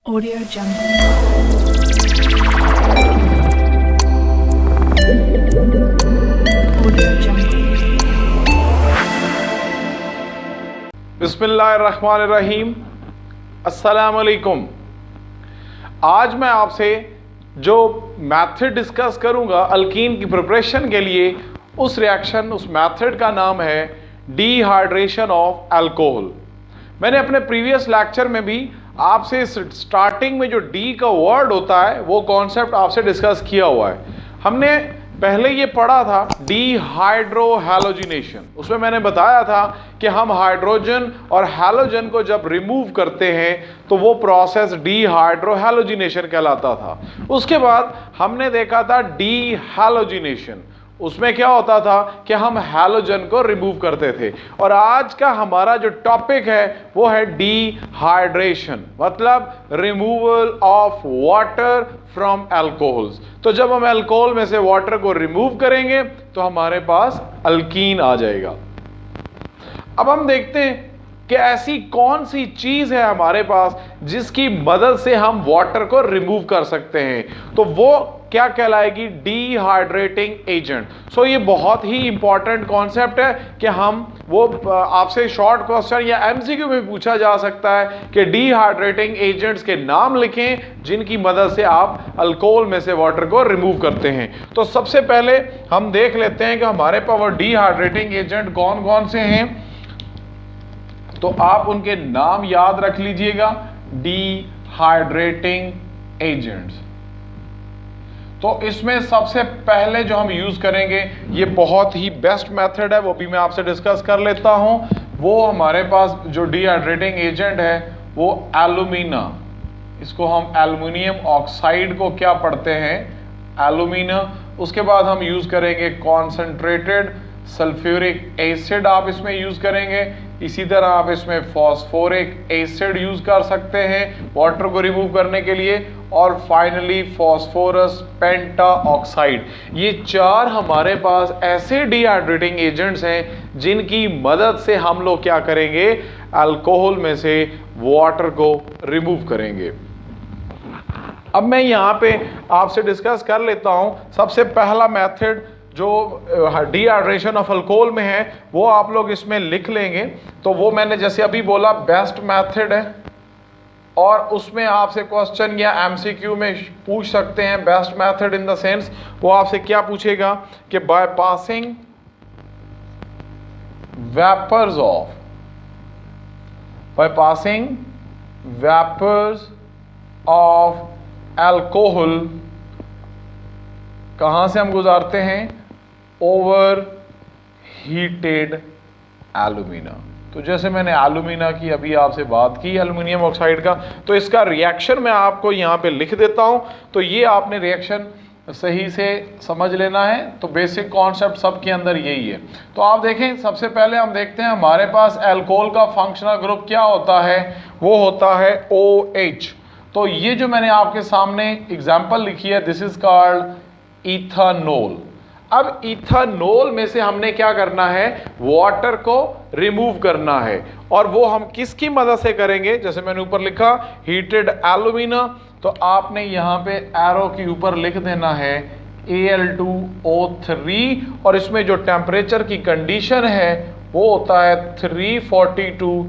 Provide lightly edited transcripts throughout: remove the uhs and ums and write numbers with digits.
Audio Jungle. Audio Jungle. बिस्मिल्लाहिर्रहमानिर्रहीम। अस्सलाम वालेकुम। आज मैं आपसे जो मेथड डिस्कस करूंगा अल्कीन की प्रिपरेशन के लिए, उस रिएक्शन उस मेथड का नाम है डिहाइड्रेशन ऑफ अल्कोहल। मैंने अपने प्रीवियस लेक्चर में भी आपसे स्टार्टिंग में जो डी का वर्ड होता है वो कॉन्सेप्ट आपसे डिस्कस किया हुआ है। हमने पहले ये पढ़ा था डीहाइड्रोहैलोजिनेशन। उसमें मैंने बताया था कि हम हाइड्रोजन और हैलोजन को जब रिमूव करते हैं तो वो प्रोसेस डीहाइड्रोहैलोजिनेशन कहलाता था। उसके बाद हमने देखा था डीहैलोजिनेशन। उसमें क्या होता था कि हम हैलोजन को रिमूव करते थे। और आज का हमारा जो टॉपिक है वो है डिहाइड्रेशन, मतलब removal of water from alcohols. तो जब हम अल्कोहल में से वाटर को रिमूव करेंगे तो हमारे पास अल्कीन आ जाएगा। अब हम देखते हैं कि ऐसी कौन सी चीज है हमारे पास जिसकी मदद से हम वाटर को रिमूव कर सकते हैं। तो वो क्या कहलाएगी? Dehydrating agent. सो ये बहुत ही इंपॉर्टेंट कॉन्सेप्ट है कि हम वो आपसे शॉर्ट क्वेश्चन या एमसीक्यू में पूछा जा सकता है कि डिहाइड्रेटिंग एजेंट्स के नाम लिखें जिनकी मदद से आप अल्कोहल में से वाटर को रिमूव करते हैं। तो सबसे पहले हम देख लेते हैं कि हमारे पास वो डिहाइड्रेटिंग एजेंट कौन कौन से हैं। तो आप उनके नाम याद रख लीजिएगा, डिहाइड्रेटिंग एजेंट्स। तो इसमें सबसे पहले जो हम यूज करेंगे, ये बहुत ही बेस्ट मेथड है, वो भी मैं आपसे डिस्कस कर लेता हूं। वो हमारे पास जो डिहाइड्रेटिंग एजेंट है वो एल्यूमिना, इसको हम एल्युमिनियम ऑक्साइड को क्या पढ़ते हैं? एल्यूमिना। उसके बाद हम यूज करेंगे कॉन्सेंट्रेटेड सल्फ्यूरिक एसिड, आप इसमें यूज करेंगे। इसी तरह आप इसमें फॉस्फोरिक एसिड यूज कर सकते हैं वाटर को रिमूव करने के लिए। और फाइनली फॉस्फोरस पेंटा ऑक्साइड। ये चार हमारे पास ऐसे डिहाइड्रेटिंग एजेंट्स हैं जिनकी मदद से हम लोग क्या करेंगे? अल्कोहल में से वाटर को रिमूव करेंगे। अब मैं यहाँ पे आपसे डिस्कस कर लेता हूं। सबसे पहला मेथड जो डिहाइड्रेशन ऑफ अल्कोहल में है वो आप लोग इसमें लिख लेंगे। तो वो मैंने जैसे अभी बोला बेस्ट मेथड है, और उसमें आपसे क्वेश्चन या एमसीक्यू में पूछ सकते हैं। Best method in the sense वो आपसे क्या पूछेगा कि by passing vapours of alcohol कहां से हम गुजारते हैं? Overheated alumina. तो जैसे मैंने एल्यूमिना की अभी आपसे बात की, एल्युमिनियम ऑक्साइड का, तो इसका रिएक्शन मैं आपको यहाँ पे लिख देता हूँ। तो ये आपने रिएक्शन सही से समझ लेना है। तो बेसिक कॉन्सेप्ट सबके अंदर यही है। तो आप देखें, सबसे पहले हम देखते हैं हमारे पास अल्कोहल का फंक्शनल ग्रुप क्या होता है। वो होता है OH। तो ये जो मैंने आपके सामने एग्जाम्पल लिखी है, दिस इज कॉल्ड इथानोल। अब इथानोल में से हमने क्या करना है? वाटर को रिमूव करना है। और वो हम किसकी मदद से करेंगे? जैसे मैंने ऊपर लिखा हीटेड एल्यूमिना, तो आपने यहाँ पे एरो के ऊपर लिख देना है Al2O3। और इसमें जो टेम्परेचर की कंडीशन है वो होता है 340 to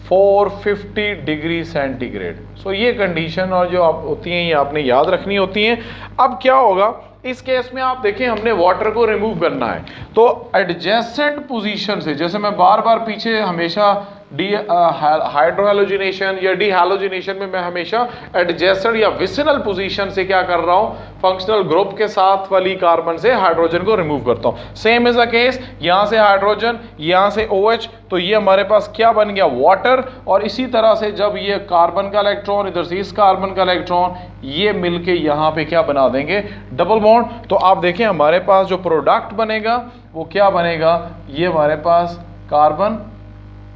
450 डिग्री सेंटीग्रेड। सो ये कंडीशन और जो आप होती हैं ये आपने याद रखनी होती हैं। अब क्या होगा इस केस में? आप देखें, हमने वाटर को रिमूव करना है तो एडजेसेंट पोजीशन से, जैसे मैं बार बार पीछे हमेशा हाइड्रोहैलोजिनेशन या डिहैलोजिनेशन में मैं हमेशा एडजेसेंट या विसिनल पोजीशन से क्या कर रहा हूं? फंक्शनल ग्रुप के साथ वाली कार्बन से हाइड्रोजन को रिमूव करता हूं। सेम इज अ केस, यहां से हाइड्रोजन, यहां से OH, तो ये हमारे पास क्या बन गया? वाटर। और इसी तरह से जब ये कार्बन का इलेक्ट्रॉन इधर से इस कार्बन का इलेक्ट्रॉन ये मिलके यहां पे क्या बना देंगे? Double bond. तो आप देखें हमारे पास जो प्रोडक्ट बनेगा वो क्या बनेगा? ये हमारे पास कार्बन,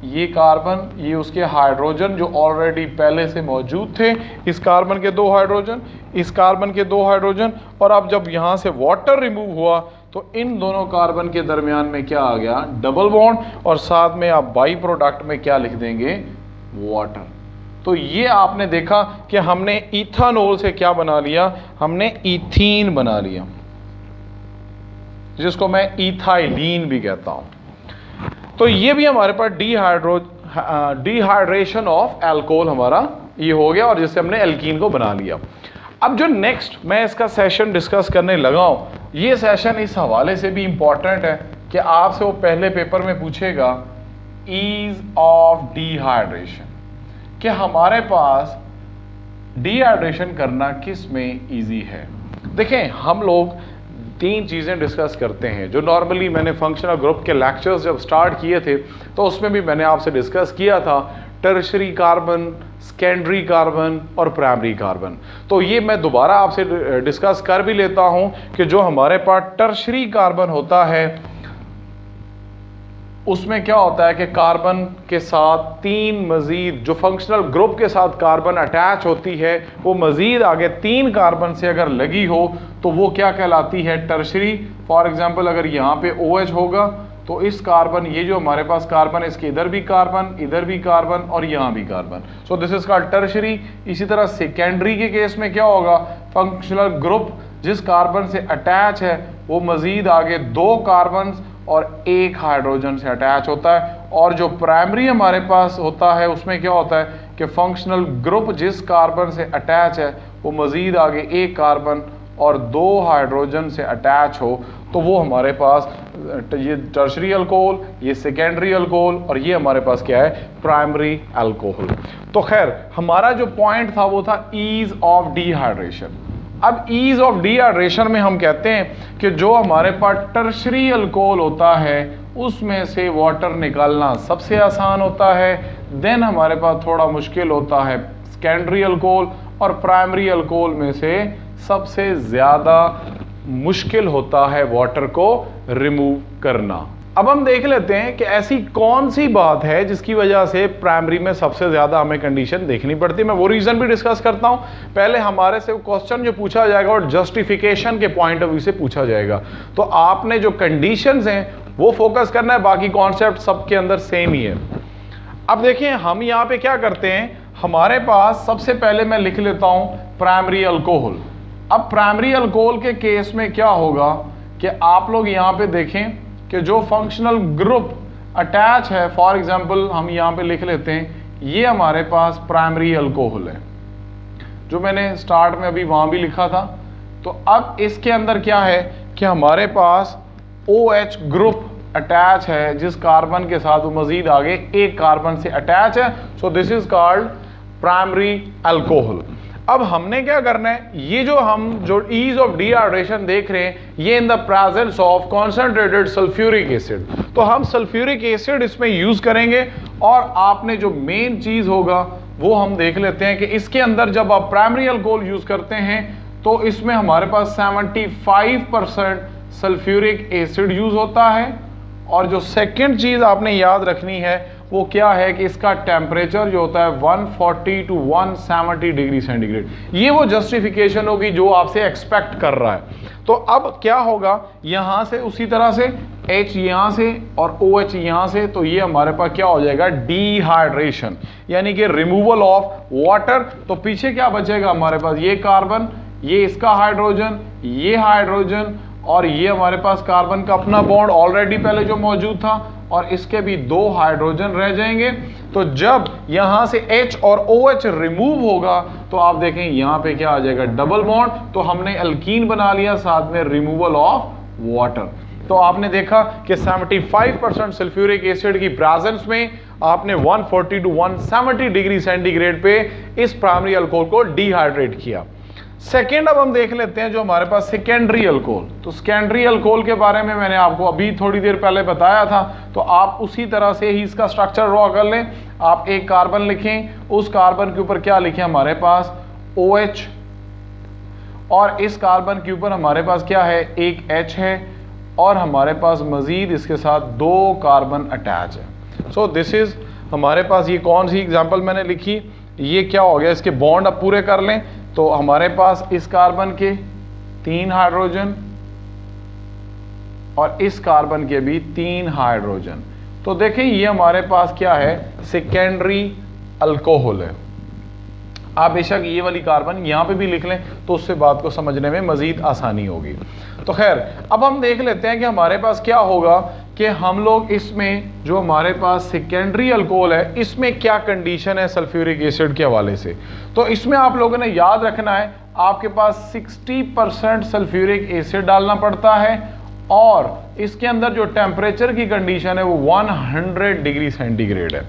ये कार्बन, ये उसके हाइड्रोजन जो ऑलरेडी पहले से मौजूद थे, इस कार्बन के 2 हाइड्रोजन, इस कार्बन के 2 हाइड्रोजन। और अब जब यहाँ से वाटर रिमूव हुआ तो इन दोनों कार्बन के दरमियान में क्या आ गया? Double bond. और साथ में आप बाई प्रोडक्ट में क्या लिख देंगे? वाटर। तो ये आपने देखा कि हमने इथानोल से क्या बना लिया, हमने इथीन बना लिया, जिसको मैं इथाइलीन भी कहता हूं। तो ये भी हमारे पास डिहाइड्रेशन ऑफ अल्कोहल हमारा ये हो गया, और जिससे हमने एल्कीन को बना लिया। अब जो नेक्स्ट मैं इसका सेशन डिस्कस करने लगा हूं, ये सेशन इस हवाले से भी इंपॉर्टेंट है कि आपसे वो पहले पेपर में पूछेगा ईज ऑफ डिहाइड्रेशन, कि हमारे पास डिहाइड्रेशन करना किस में इजी है। देखें, हम लोग 3 चीज़ें डिस्कस करते हैं जो नॉर्मली मैंने फंक्शनल ग्रुप के लेक्चर्स जब स्टार्ट किए थे तो उसमें भी मैंने आपसे डिस्कस किया था, टर्शरी कार्बन, सेकेंडरी कार्बन और प्राइमरी कार्बन। तो ये मैं दोबारा आपसे डिस्कस कर भी लेता हूं कि जो हमारे पास टर्शरी कार्बन होता है उसमें क्या होता है कि कार्बन के साथ 3 मजीद जो फंक्शनल ग्रुप के साथ कार्बन अटैच होती है, वो मजीद आगे 3 कार्बन से अगर लगी हो तो वो क्या कहलाती है, टर्शरी। फॉर एग्जांपल अगर यहाँ पे OH होगा तो इस कार्बन, ये जो हमारे पास कार्बन है, इसके इधर भी कार्बन और यहाँ भी carbon, so this is called tertiary. इसी तरह सेकेंडरी के केस में क्या होगा, फंक्शनल ग्रुप जिस कार्बन से अटैच है वो मजीद आगे 2 कार्बन और 1 हाइड्रोजन से अटैच होता है। और जो प्राइमरी हमारे पास होता है उसमें क्या होता है कि फंक्शनल ग्रुप जिस कार्बन से अटैच है वो मजीद आगे 1 कार्बन और 2 हाइड्रोजन से अटैच हो, तो वो हमारे पास ये टर्शरी अल्कोहल, ये सेकेंडरी अल्कोहल और ये हमारे पास क्या है, प्राइमरी अल्कोहल। तो खैर हमारा जो पॉइंट था वो था ईज ऑफ डिहाइड्रेशन। अब ईज ऑफ डिहाइड्रेशन में हम कहते हैं कि जो हमारे पास टर्शरी अल्कोहल होता है उसमें से वाटर निकालना सबसे आसान होता है, देन हमारे पास थोड़ा मुश्किल होता है सेकेंडरी अल्कोहल, और प्राइमरी अल्कोहल में से सबसे ज़्यादा मुश्किल होता है वाटर को रिमूव करना। अब हम देख लेते हैं कि ऐसी कौन सी बात है जिसकी वजह से प्राइमरी में सबसे ज़्यादा हमें कंडीशन देखनी पड़ती है। मैं वो रीज़न भी डिस्कस करता हूं। पहले हमारे से क्वेश्चन जो पूछा जाएगा और जस्टिफिकेशन के पॉइंट ऑफ व्यू से पूछा जाएगा, तो आपने जो कंडीशंस हैं वो फोकस करना है, बाकी कॉन्सेप्ट सबके अंदर सेम ही है। अब देखिए हम यहाँ पे क्या करते हैं, हमारे पास सबसे पहले मैं लिख लेता हूँ प्राइमरी अल्कोहल। अब प्राइमरी अल्कोहल के केस में क्या होगा कि आप लोग यहाँ पे देखें कि जो फंक्शनल ग्रुप अटैच है, फॉर एग्जांपल हम यहाँ पे लिख लेते हैं, ये हमारे पास प्राइमरी अल्कोहल है, जो मैंने स्टार्ट में अभी वहाँ भी लिखा था। तो अब इसके अंदर क्या है कि हमारे पास OH ग्रुप अटैच है जिस कार्बन के साथ वो मजीद आगे 1 कार्बन से अटैच है, so this is called primary alcohol. अब हमने क्या करना है, ये जो ईज ऑफ डिहाइड्रेशन देख रहे हैं, ये in the presence of concentrated sulphuric acid, तो हम सल्फ्यूरिक एसिड इसमें यूज करेंगे। और आपने जो मेन चीज होगा वो हम देख लेते हैं कि इसके अंदर जब आप प्राइमरी अल्कोहल यूज करते हैं तो इसमें हमारे पास 75% सल्फ्यूरिक एसिड यूज होता है। और जो सेकंड चीज आपने याद रखनी है वो क्या है कि इसका टेम्परेचर जो होता है 140 to 170 डिग्री सेंटीग्रेड। ये वो जस्टिफिकेशन होगी जो आपसे एक्सपेक्ट कर रहा है। तो अब क्या होगा, यहां से उसी तरह से H यहां से और OH यहां से, तो ये हमारे पास क्या हो जाएगा, डिहाइड्रेशन, यानी कि रिमूवल ऑफ वाटर। तो पीछे क्या बचेगा हमारे पास, ये कार्बन, ये इसका हाइड्रोजन, ये हाइड्रोजन, और ये हमारे पास कार्बन का अपना बॉन्ड ऑलरेडी पहले जो मौजूद था, और इसके भी 2 हाइड्रोजन रह जाएंगे। तो जब यहां से H और OH रिमूव होगा तो आप देखें यहां पे क्या आ जाएगा, डबल बॉन्ड। तो हमने अल्कीन बना लिया, साथ में रिमूवल ऑफ वाटर। तो आपने देखा कि 75% सल्फ्यूरिक एसिड की प्रेजेंस में आपने 140 to 170 डिग्री सेंटीग्रेड पे इस प्राइमरी अल्कोहल को डिहाइड्रेट किया। सेकेंड अब हम देख लेते हैं जो हमारे पास सेकेंडरी अल्कोहल। तो सेकेंडरी अल्कोहल के बारे में मैंने आपको अभी थोड़ी देर पहले बताया था, तो आप उसी तरह से ही इसका स्ट्रक्चर ड्रॉ कर लें। आप एक कार्बन लिखें, उस कार्बन के ऊपर क्या लिखें, हमारे पास OH, और इस कार्बन के ऊपर हमारे पास क्या है, एक H है, और हमारे पास मजीद इसके साथ 2 कार्बन अटैच है। सो दिस इज हमारे पास, ये कौन सी एग्जाम्पल मैंने लिखी, ये क्या हो गया, इसके बॉन्ड अब पूरे कर लें। तो हमारे पास इस कार्बन के 3 हाइड्रोजन और इस कार्बन के भी 3 हाइड्रोजन। तो देखें ये हमारे पास क्या है, सेकेंडरी अल्कोहल है। आप बेशक ये वाली कार्बन यहाँ पे भी लिख लें तो उससे बात को समझने में मज़ीद आसानी होगी। तो खैर अब हम देख लेते हैं कि हमारे पास क्या होगा कि हम लोग इसमें जो हमारे पास सेकेंडरी अल्कोहल है इसमें क्या कंडीशन है सल्फ्यूरिक एसिड के हवाले से। तो इसमें आप लोगों ने याद रखना है आपके पास 60% सल्फ्यूरिक एसिड डालना पड़ता है और इसके अंदर जो टेम्परेचर की कंडीशन है वो 100 डिग्री सेंटीग्रेड है।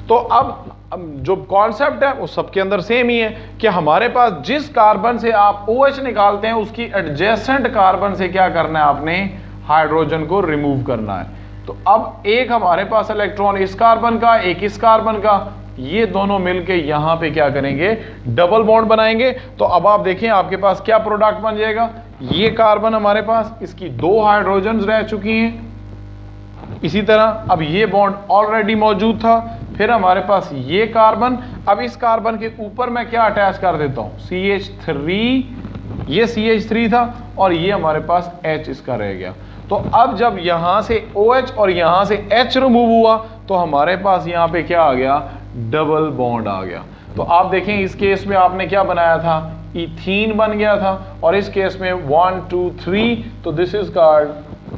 तो अब जो कॉन्सेप्ट है वो सबके अंदर सेम ही है कि हमारे पास जिस कार्बन से आप OH निकालते हैं उसकी एडजेसेंट कार्बन से क्या करना है, आपने हाइड्रोजन को रिमूव करना है। तो अब एक हमारे पास इलेक्ट्रॉन इस कार्बन का, एक इस कार्बन का, ये दोनों मिलके यहां पे क्या करेंगे, डबल बॉन्ड बनाएंगे। तो अब आप देखें आपके पास क्या प्रोडक्ट बन जाएगा, ये कार्बन हमारे पास, इसकी 2 हाइड्रोजन रह चुकी हैं। इसी तरह अब ये बॉन्ड ऑलरेडी मौजूद था, फिर हमारे पास ये कार्बन, अब इस कार्बन के ऊपर मैं क्या अटैच कर देता हूं, CH3, ये CH3 था और ये हमारे पास H इसका रह गया। तो अब जब यहां से OH और यहां से H रिमूव हुआ तो हमारे पास यहां पे क्या आ गया, डबल बॉन्ड आ गया। तो आप देखें इस केस में आपने क्या बनाया था, इथीन बन गया था और इस केस में 1 2 3, तो दिस इज कॉल्ड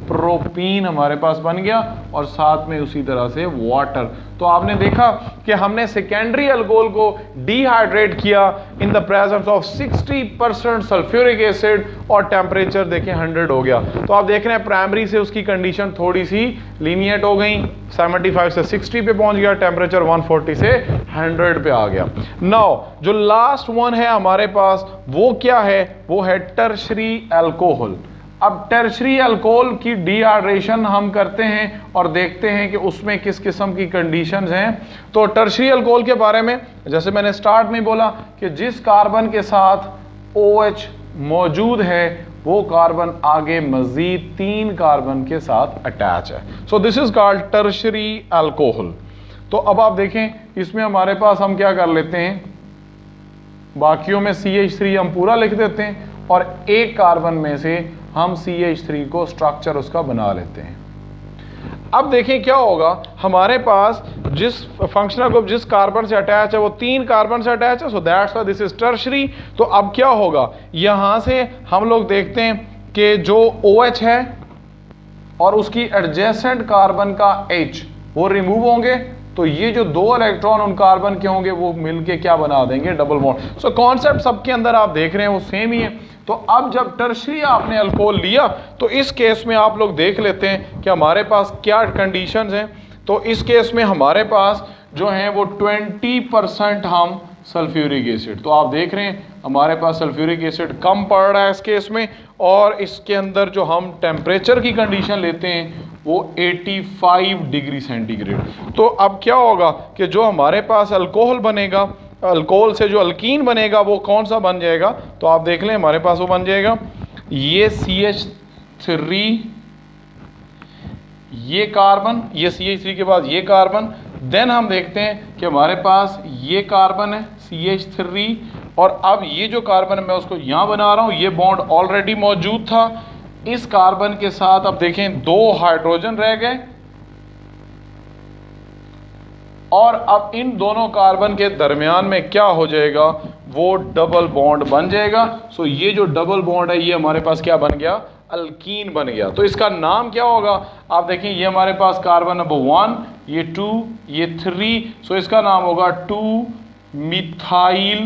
प्रोपीन हमारे पास बन गया और साथ में उसी तरह से वाटर। तो आपने देखा कि हमने सेकेंडरी अल्कोहल को डिहाइड्रेट किया in the presence of 60% sulphuric acid और टेम्परेचर देखें 100 हो गया। तो आप देख रहे हैं प्राइमरी से उसकी कंडीशन थोड़ी सी लीनिएट हो गई, 75 से 60 पे पहुंच गया, टेम्परेचर 140 से 100 पे आ गया। नाउ जो लास्ट वन है हमारे पास वो क्या है, वो है टर्शरी अल्कोहल। अब टर्शरी अल्कोहल की डिहाइड्रेशन हम करते हैं और देखते हैं कि उसमें किस किस्म की कंडीशंस हैं। तो टर्शरी अल्कोहल के बारे में जैसे मैंने स्टार्ट में बोला कि जिस कार्बन के साथ OH मौजूद है वो कार्बन आगे मजीद 3 कार्बन के साथ अटैच है। So this is called tertiary alcohol. तो अब आप देखें इसमें हमारे पास हम क्या कर लेते हैं, बाकियों में CH3 हम पूरा लिख देते हैं और एक कार्बन में से हम CH3 को स्ट्रक्चर उसका बना लेते हैं। अब देखें क्या होगा, हमारे पास जिस फंक्शनल ग्रुप जिस कार्बन से अटैच है वो 3 कार्बन से अटैच है, so that's why this is tertiary. तो अब क्या होगा, यहां से हम लोग देखते हैं कि जो OH है और उसकी एडजेसेंट कार्बन का H वो रिमूव होंगे, तो ये जो 2 इलेक्ट्रॉन उन कार्बन के होंगे वो मिलके क्या बना देंगे, डबल बॉन्ड। सो कॉन्सेप्ट सबके अंदर आप देख रहे हैं वो सेम ही है। तो अब जब टर्शरी आपने अल्कोहल लिया तो इस केस में आप लोग देख लेते हैं कि हमारे पास क्या कंडीशंस हैं। तो इस केस में हमारे पास जो है वो 20% हम सल्फ्यूरिक एसिड, तो आप देख रहे हैं हमारे पास सल्फ्यूरिक एसिड कम पड़ रहा है इस केस में, और इसके अंदर जो हम टेम्परेचर की कंडीशन लेते हैं वो 85 डिग्री सेंटीग्रेड। तो अब क्या होगा कि जो हमारे पास अल्कोहल बनेगा, अल्कोहल से जो अल्कीन बनेगा वो कौन सा बन जाएगा, तो आप देख लें हमारे पास वो बन जाएगा ये CH3, ये कार्बन, ये CH3 के बाद ये कार्बन, देन हम देखते हैं कि हमारे पास ये कार्बन है CH3 और अब ये जो कार्बन मैं उसको यहाँ बना रहा हूँ, ये बॉन्ड ऑलरेडी मौजूद था इस कार्बन के साथ। अब देखें 2 हाइड्रोजन रह गए और अब इन दोनों कार्बन के दरमियान में क्या हो जाएगा, वो डबल बॉन्ड बन जाएगा। सो ये जो डबल बॉन्ड है ये हमारे पास क्या बन गया, अल्कीन बन गया। तो इसका नाम क्या होगा, आप देखें ये हमारे पास कार्बन नंबर 1, ये 2, ये 3, सो इसका नाम होगा 2 मिथाइल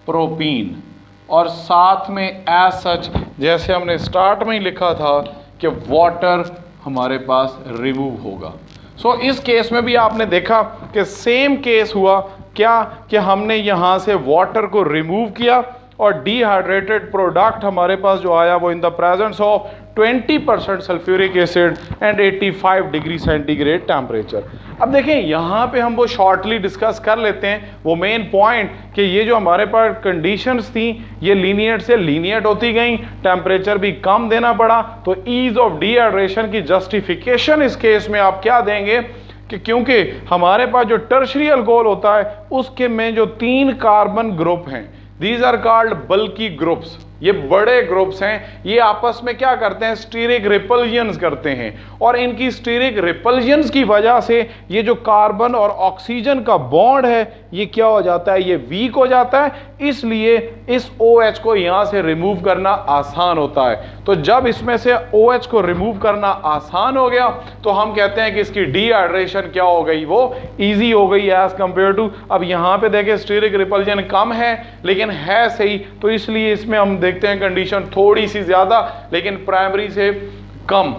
प्रोपीन। और साथ में एज सच जैसे हमने स्टार्ट में ही लिखा था कि वाटर हमारे पास रिमूव होगा। सो इस केस में भी आपने देखा कि सेम केस हुआ क्या कि हमने यहाँ से वाटर को रिमूव किया और डिहाइड्रेटेड प्रोडक्ट हमारे पास जो आया वो in the presence of 20% sulphuric acid and 85 degree centigrade temperature. अब देखें यहाँ पे हम वो शॉर्टली डिस्कस कर लेते हैं वो मेन पॉइंट कि ये जो हमारे पास कंडीशंस थी ये लीनियट से लीनियट होती गई, टेम्परेचर भी कम देना पड़ा। तो ईज ऑफ डिहाइड्रेशन की जस्टिफिकेशन इस केस में आप क्या देंगे कि क्योंकि हमारे पास जो टर्शरी अल्कोहल होता है उसके में जो 3 कार्बन ग्रुप हैं these are called bulky groups. ये बड़े ग्रुप्स हैं, ये आपस में क्या करते हैं, स्टीरिक रिपल्जन्स करते हैं, और इनकी स्टीरिक रिपल्जन्स की वजह से ये जो कार्बन और ऑक्सीजन का बॉन्ड है ये क्या हो जाता है, ये वीक हो जाता है, इसलिए इस OH को यहां से रिमूव करना आसान होता है। तो जब इसमें से OH को रिमूव करना आसान हो गया तो हम कहते हैं कि इसकी डिहाइड्रेशन क्या हो गई, वो इजी हो गई एज कंपेयर टू, अब यहां पे देखें स्टीरिक रिपल्जन कम है लेकिन है सही, तो इसलिए इसमें हम देखते हैं कंडीशन थोड़ी सी ज्यादा लेकिन प्राइमरी से कम।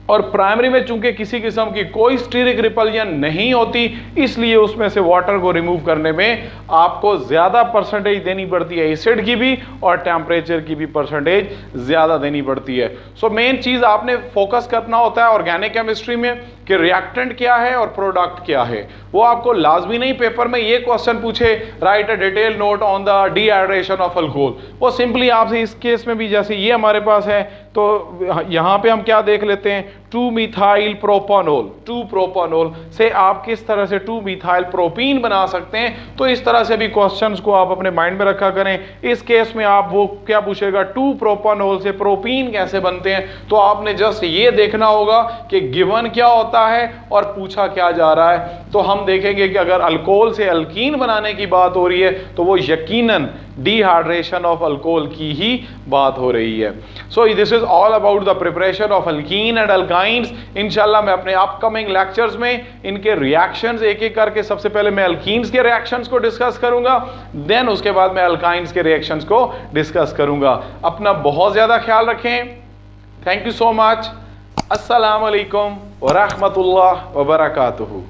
और प्राइमरी में चूंकि किसी किस्म की कोई स्टीरिक रिपल्जन नहीं होती इसलिए उसमें से वाटर को रिमूव करने में आपको ज्यादा परसेंटेज देनी पड़ती है, एसिड की भी और टेम्परेचर की भी परसेंटेज ज्यादा देनी पड़ती है। सो मेन चीज आपने फोकस करना होता है ऑर्गेनिक केमिस्ट्री में कि रिएक्टेंट क्या है और प्रोडक्ट क्या है। वो आपको लाजमी नहीं पेपर में ये क्वेश्चन पूछे right a detail note on the dehydration of alcohol, वो सिंपली आपसे इस केस में भी जैसे ये हमारे पास है तो यहां पे हम क्या देख लेते हैं, 2 मिथाइल प्रोपानोल, 2 प्रोपानोल से आप किस तरह से 2 मिथाइल प्रोपीन बना सकते हैं। तो इस तरह से भी क्वेश्चंस को आप अपने माइंड में रखा करें। इस केस में आप वो क्या पूछेगा, 2 प्रोपानोल से प्रोपीन कैसे बनते हैं, तो आपने जस्ट ये देखना होगा कि गिवन क्या होता है और पूछा क्या जा रहा है। तो हम देखेंगे कि अगर अल्कोहल से अल्कीन बनाने की बात हो रही है तो वो यकीनन डिहाइड्रेशन ऑफ अल्कोहल की ही बात हो रही है। So this is all about the preparation of alkyne and alkynes. इंशाल्लाह मैं अपने अपकमिंग लेक्चर्स में इनके रिएक्शंस एक एक करके, सबसे पहले मैं अल्कीन्स के रिएक्शंस को डिस्कस करूंगा, देन उसके बाद मैं अल्काइंस के रिएक्शंस को डिस्कस करूंगा। अपना बहुत ज्यादा ख्याल रखें। Thank you so much. अस्सलाम वालेकुम व रहमतुल्लाह व बरकातुहू।